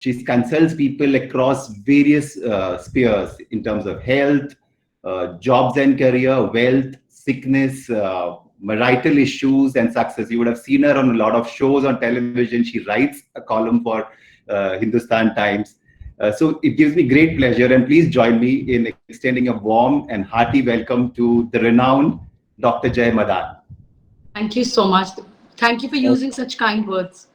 She consults people across various spheres in terms of health, jobs and career, wealth, sickness, marital issues, and success. You would have seen her on a lot of shows on television. She writes a column for Hindustan Times. So it gives me great pleasure, and please join me in extending a warm and hearty welcome to the renowned Dr. Jay Madan. Thank you so much. Thank you for using such kind words.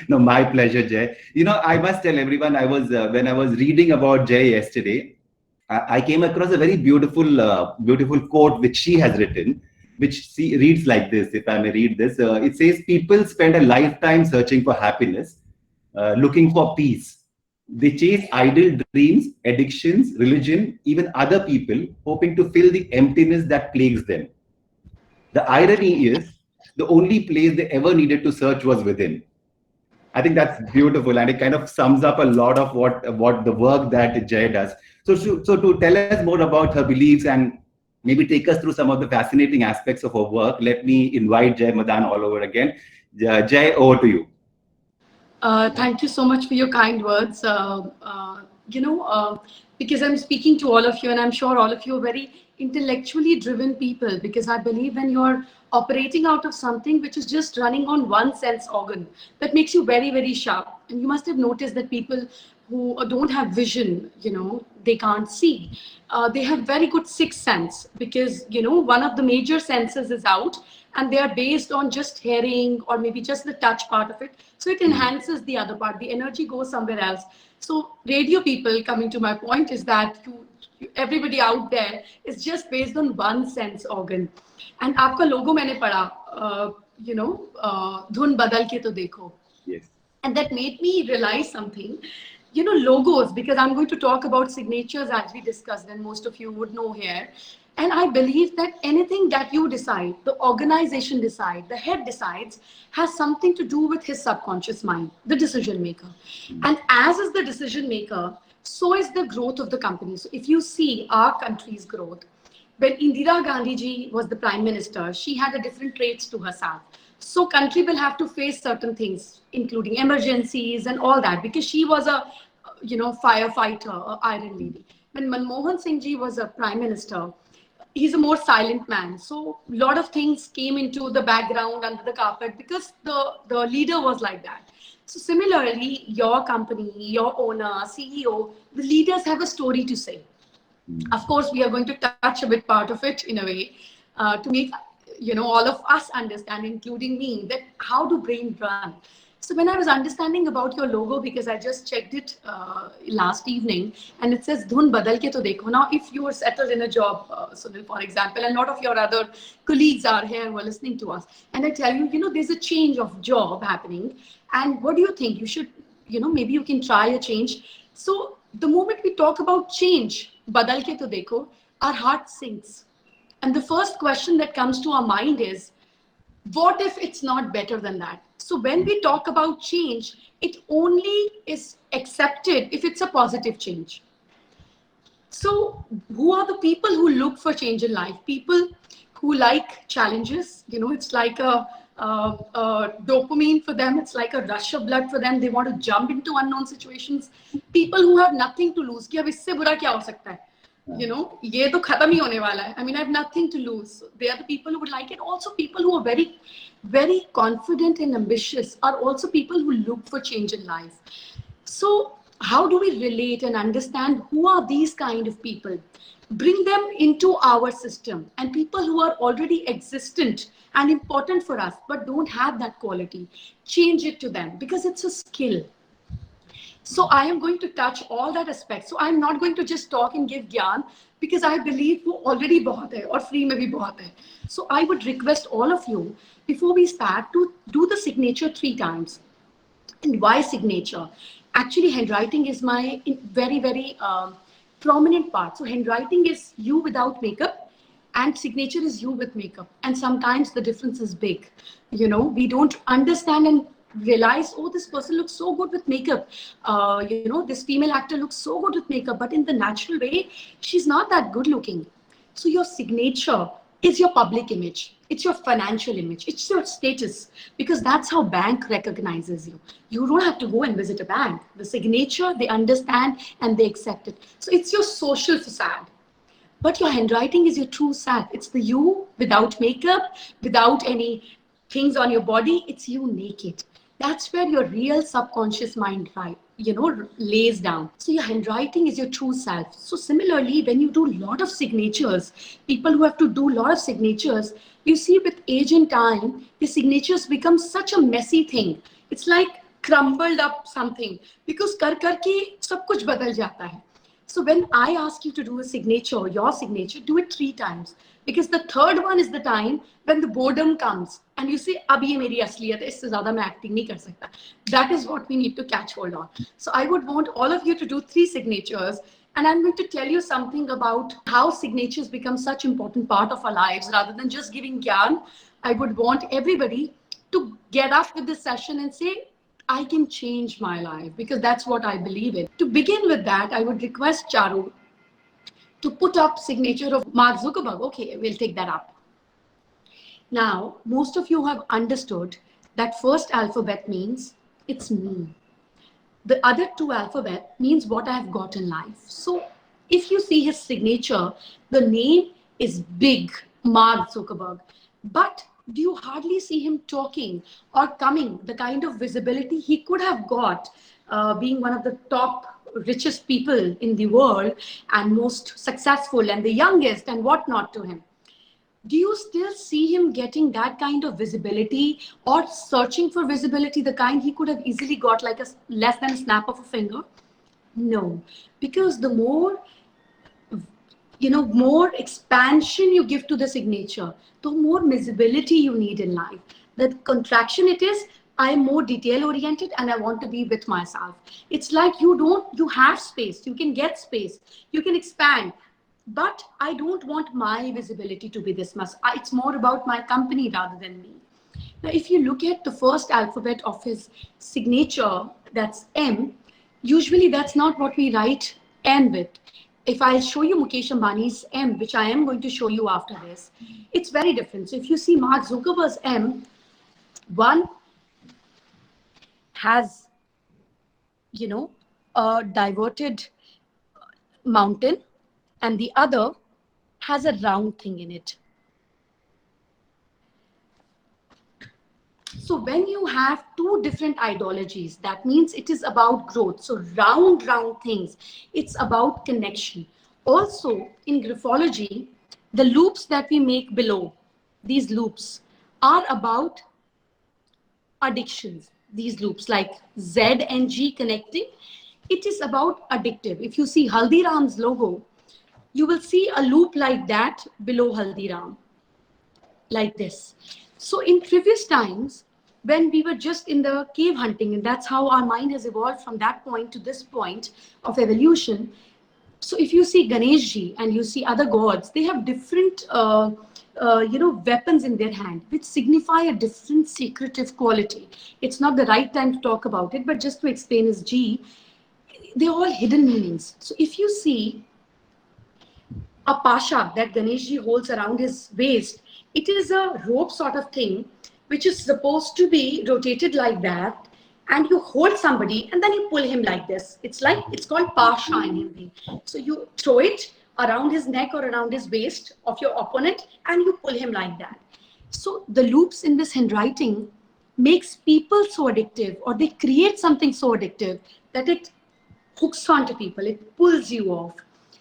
No, my pleasure, Jay. I must tell everyone, I was when I was reading about Jay yesterday, I came across a very beautiful quote which she has written, which she reads like this. If I may read this, it says, "People spend a lifetime searching for happiness, looking for peace. They chase idle dreams, addictions, religion, even other people, hoping to fill the emptiness that plagues them. The irony is, the only place they ever needed to search was within." I think that's beautiful, and it kind of sums up a lot of what the work that Jay does. So to tell us more about her beliefs and maybe take us through some of the fascinating aspects of her work, let me invite Jay Madan all over again. Jay, over to you. Thank you so much for your kind words. Because I'm speaking to all of you, and I'm sure all of you are very intellectually driven people, because I believe when you're operating out of something which is just running on one sense organ, that makes you very, very sharp. And you must have noticed that people who don't have vision, they can't see. They have very good sixth sense, because, one of the major senses is out, and they are based on just hearing or maybe just the touch part of it. So it enhances the other part. The energy goes somewhere else. So radio people, coming to my point, is that everybody out there is just based on one sense organ. And आपका logo मैंने पढ़ा, धुन बदल के तो देखो. Yes. And that made me realize something. Logos, because I'm going to talk about signatures as we discussed, and most of you would know here. And I believe that anything that you decide, the organization decides, the head decides, has something to do with his subconscious mind, the decision maker. And as is the decision maker, so is the growth of the company. So if you see our country's growth, when Indira Gandhi ji was the prime minister, she had a different traits to herself. So country will have to face certain things, including emergencies and all that, because she was a, firefighter, a iron lady. When Manmohan Singh ji was a prime minister, he's a more silent man. So a lot of things came into the background, under the carpet, because the leader was like that. So similarly, your company, your owner, CEO, the leaders have a story to say. Of course, we are going to touch a bit part of it in a way to make all of us understand, including me, that how do brain run. So when I was understanding about your logo, because I just checked it last evening, and it says "Dhun badal ke to dekho." Now, if you are settled in a job, Sunil, for example, and a lot of your other colleagues are here who are listening to us, and I tell you, there's a change of job happening, and what do you think? You should, maybe you can try a change. So the moment we talk about change, badal ke to dekho, our heart sinks. And the first question that comes to our mind is, what if it's not better than that? So when we talk about change, it only is accepted if it's a positive change. So who are the people who look for change in life? People who like challenges. It's like a dopamine for them. It's like a rush of blood for them. They want to jump into unknown situations. People who have nothing to lose. कि अब इससे बुरा क्या हो सकता है? ये तो खत्म ही होने वाला है. I mean, I have nothing to lose. They are the people who would like it. Also, people who are very, very confident and ambitious are also people who look for change in life. So how do we relate and understand who are these kind of people? Bring them into our system, and people who are already existent and important for us but don't have that quality, change it to them, because it's a skill. So I am going to touch all that aspect. So I'm not going to just talk and give gyan, because I believe wo already bahut hai aur free mein bhi bahut hai. So I would request all of you, before we start, to do the signature 3 times. And why signature? Actually, handwriting is my very, very prominent part. So handwriting is you without makeup, and signature is you with makeup. And sometimes the difference is big. We don't understand and realize, oh, this person looks so good with makeup. This female actor looks so good with makeup, but in the natural way, she's not that good looking. So your signature is your public image. It's your financial image. It's your status, because that's how bank recognizes you. You don't have to go and visit a bank. The signature, they understand and they accept it. So it's your social facade. But your handwriting is your true self. It's the you without makeup, without any things on your body. It's you naked. That's where your real subconscious mind, right, lays down. So your handwriting is your true self. So similarly, when you do a lot of signatures, people who have to do a lot of signatures, you see with age and time, the signatures become such a messy thing. It's like crumbled up something, because कर करके सब कुछ बदल जाता है. So when I ask you to do a signature, your signature, do it 3 times. Because the third one is the time when the boredom comes and you say, अब ये मेरी असलियत है, इससे ज़्यादा मैं acting नहीं कर सकता. That is what we need to catch hold on. So I would want all of you to do 3 signatures, and I'm going to tell you something about how signatures become such important part of our lives. Rather than just giving gyan, I would want everybody to get up with this session and say, I can change my life, because that's what I believe in. To begin with that, I would request Charu to put up signature of Mark Zuckerberg. Okay, we'll take that up. Now, most of you have understood that first alphabet means it's me. The other 2 alphabet means what I've got in life. So if you see his signature, the name is big, Mark Zuckerberg. But do you hardly see him talking or coming, the kind of visibility he could have got, being one of the top richest people in the world and most successful and the youngest and whatnot to him? Do you still see him getting that kind of visibility or searching for visibility, the kind he could have easily got like a less than a snap of a finger? No, because the more more expansion you give to the signature, the more visibility you need in life. The contraction it is, I'm more detail oriented and I want to be with myself. It's like you have space, you can get space, you can expand. But I don't want my visibility to be this much. It's more about my company rather than me. Now, if you look at the first alphabet of his signature, that's M, usually that's not what we write N with. If I show you Mukesh Ambani's M, which I am going to show you after this, it's very different. So if you see Mark Zuckerberg's M, one has, a diverted mountain, and the other has a round thing in it. So when you have 2 different ideologies, that means it is about growth. So round things, it's about connection. Also in graphology, the loops that we make below, these loops are about addictions. These loops like Z and G connecting, it is about addictive. If you see Haldiram's logo, you will see a loop like that below Haldiram, like this. So in previous times, when we were just in the cave hunting, and that's how our mind has evolved from that point to this point of evolution. So if you see Ganeshji and you see other gods, they have different weapons in their hand, which signify a different secretive quality. It's not the right time to talk about it, but just to explain his G, they're all hidden meanings. So if you see a pasha that Ganeshji holds around his waist, it is a rope sort of thing, which is supposed to be rotated like that, and you hold somebody and then you pull him like this. It's called pasha in Hindi. So you throw it around his neck or around his waist of your opponent and you pull him like that. So the loops in this handwriting makes people so addictive, or they create something so addictive that it hooks onto people, it pulls you off.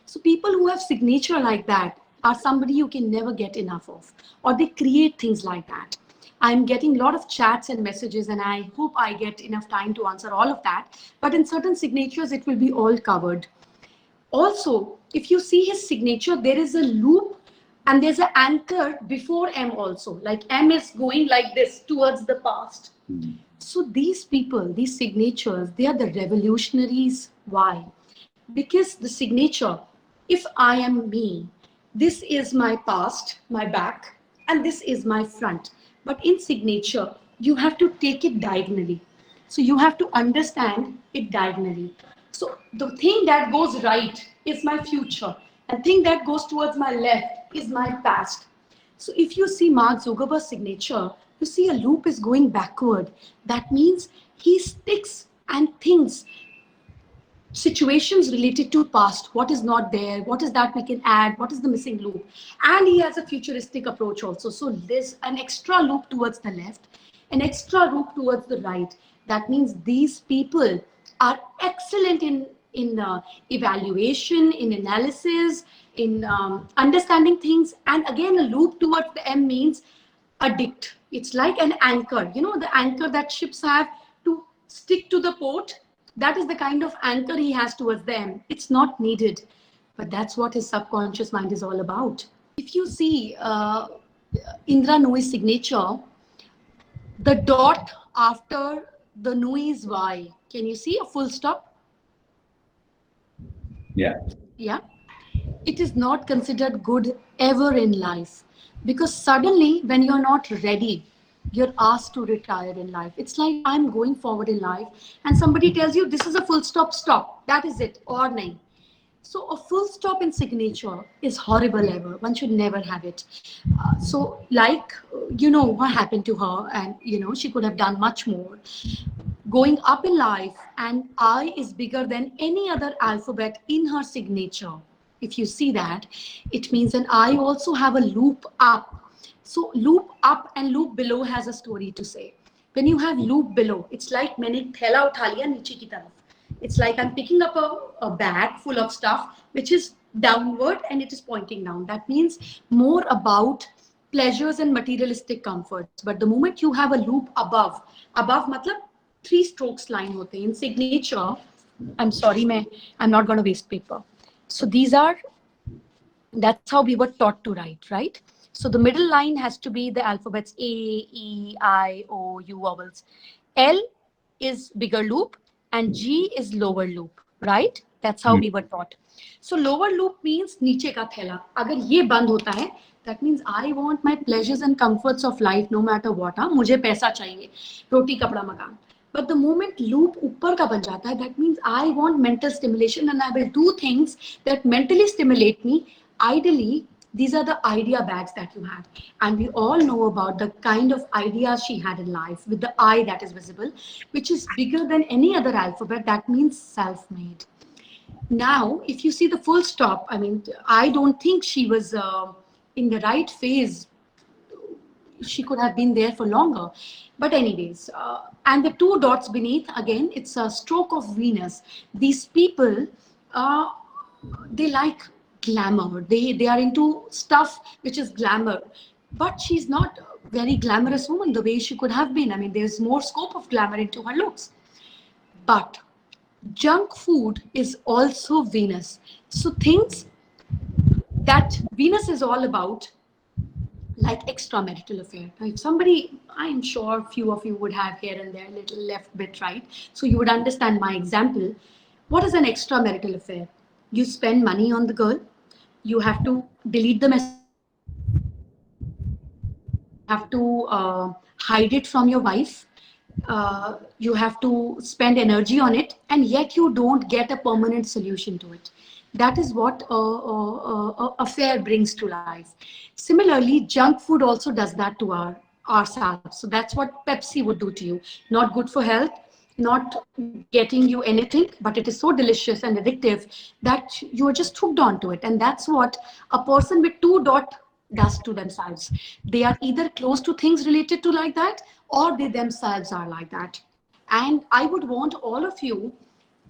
So people who have signature like that are somebody you can never get enough of, or they create things like that. I'm getting a lot of chats and messages, and I hope I get enough time to answer all of that. But in certain signatures, it will be all covered. Also, if you see his signature, there is a loop and there's an anchor before M also. Like M is going like this towards the past. So these people, these signatures, they are the revolutionaries. Why? Because the signature, if I am me, this is my past, my back, and this is my front. But in signature, you have to take it diagonally. So you have to understand it diagonally. So the thing that goes right is my future, and thing that goes towards my left is my past. So if you see Mark Zuckerberg's signature, you see a loop is going backward. That means he sticks and thinks situations related to past, what is not there, what is that we can add, what is the missing loop. And he has a futuristic approach also. So there's an extra loop towards the left, an extra loop towards the right. That means these people are excellent in evaluation, in analysis, in understanding things. And again, a loop towards the M means addict. It's like an anchor, you know, the anchor that ships have to stick to the port. That is the kind of anchor he has towards them. It's not needed, but that's what his subconscious mind is all about. If you see Indra Nooyi's signature, the dot after the Nooyi is Y. Can you see a full stop? Yeah. Yeah. It is not considered good ever in life, because suddenly when you're not ready, you're asked to retire in life. It's like I'm going forward in life and somebody tells you this is a full stop, stop. That is it, or nahi. So a full stop in signature is horrible ever. One should never have it. So like, you know, what happened to her, and, you know, she could have done much more. Going up in life, and I is bigger than any other alphabet in her signature. If you see that, it means an I also have a loop up. So loop up and loop below has a story to say. When you have loop below, it's like मैंने थैला उठा लिया नीचे की तरफ. It's like I'm picking up a bag full of stuff which is downward and it is pointing down. That means more about pleasures and materialistic comforts. But the moment you have a loop above मतलब 3 strokes line होते हैं. In signature, I'm sorry, I'm not going to waste paper. So that's how we were taught to write, right? So the middle line has to be the alphabets A, E, I, O, U vowels. L is bigger loop and G is lower loop, right? That's how we were taught. So lower loop means नीचे का थैला. अगर ये बंद होता है, that means I want my pleasures and comforts of life no matter what. मुझे पैसा चाहिए, रोटी कपड़ा मकान. But the moment loop ऊपर का बन जाता है, that means I want mental stimulation and I will do things that mentally stimulate me. Ideally, these are the idea bags that you have. And we all know about the kind of ideas she had in life with the I that is visible, which is bigger than any other alphabet. That means self-made. Now, if you see the full stop, I mean, I don't think she was in the right phase. She could have been there for longer. But anyways, and the 2 dots beneath, again, it's a stroke of Venus. These people, they like glamour. They are into stuff which is glamour. But she's not a very glamorous woman the way she could have been. I mean, there's more scope of glamour into her looks. But junk food is also Venus. So things that Venus is all about, like extramarital affair. Now, if somebody, I'm sure few of you would have here and there a little left bit, right? So you would understand my example. What is an extramarital affair? You spend money on the girl. You have to delete the message. You have to hide it from your wife. You have to spend energy on it, and yet you don't get a permanent solution to it. That is what affair brings to life. Similarly, junk food also does that to ourselves. So that's what Pepsi would do to you. Not good for health, not getting you anything, but it is so delicious and addictive that you are just hooked onto it. And that's what a person with 2 dot does to themselves. They are either close to things related to like that, or they themselves are like that. And I would want all of you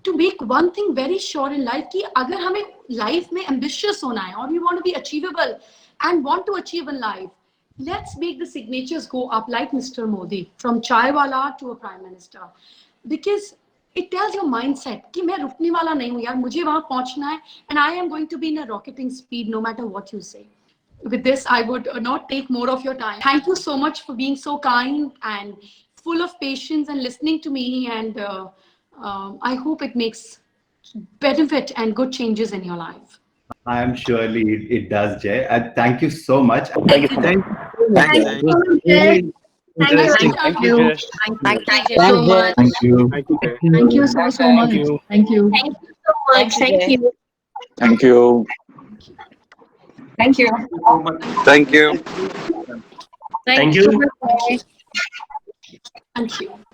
to make one thing very sure in life कि अगर हमें life में ambitious होना है, or we want to be achievable and want to achieve in life, let's make the signatures go up like Mr. Modi, from chaiwala to a prime minister, because it tells your mindset कि मैं रुकने वाला नहीं हूँ यार, मुझे वहाँ पहुँचना है, and I am going to be in a rocketing speed no matter what you say. With this, I would not take more of your time. Thank you so much for being so kind and full of patience and listening to me, and I hope it makes benefit and good changes in your life. I am surely it does, Jay. Thank you so much. Thank you. Thank you. Really Interesting. Thank you. Thank you so much. Thank you. Thank you so much. Thank you. Thank you so much. Thank you. Thank you. Thank you. Thank you. Thank you. Thank you.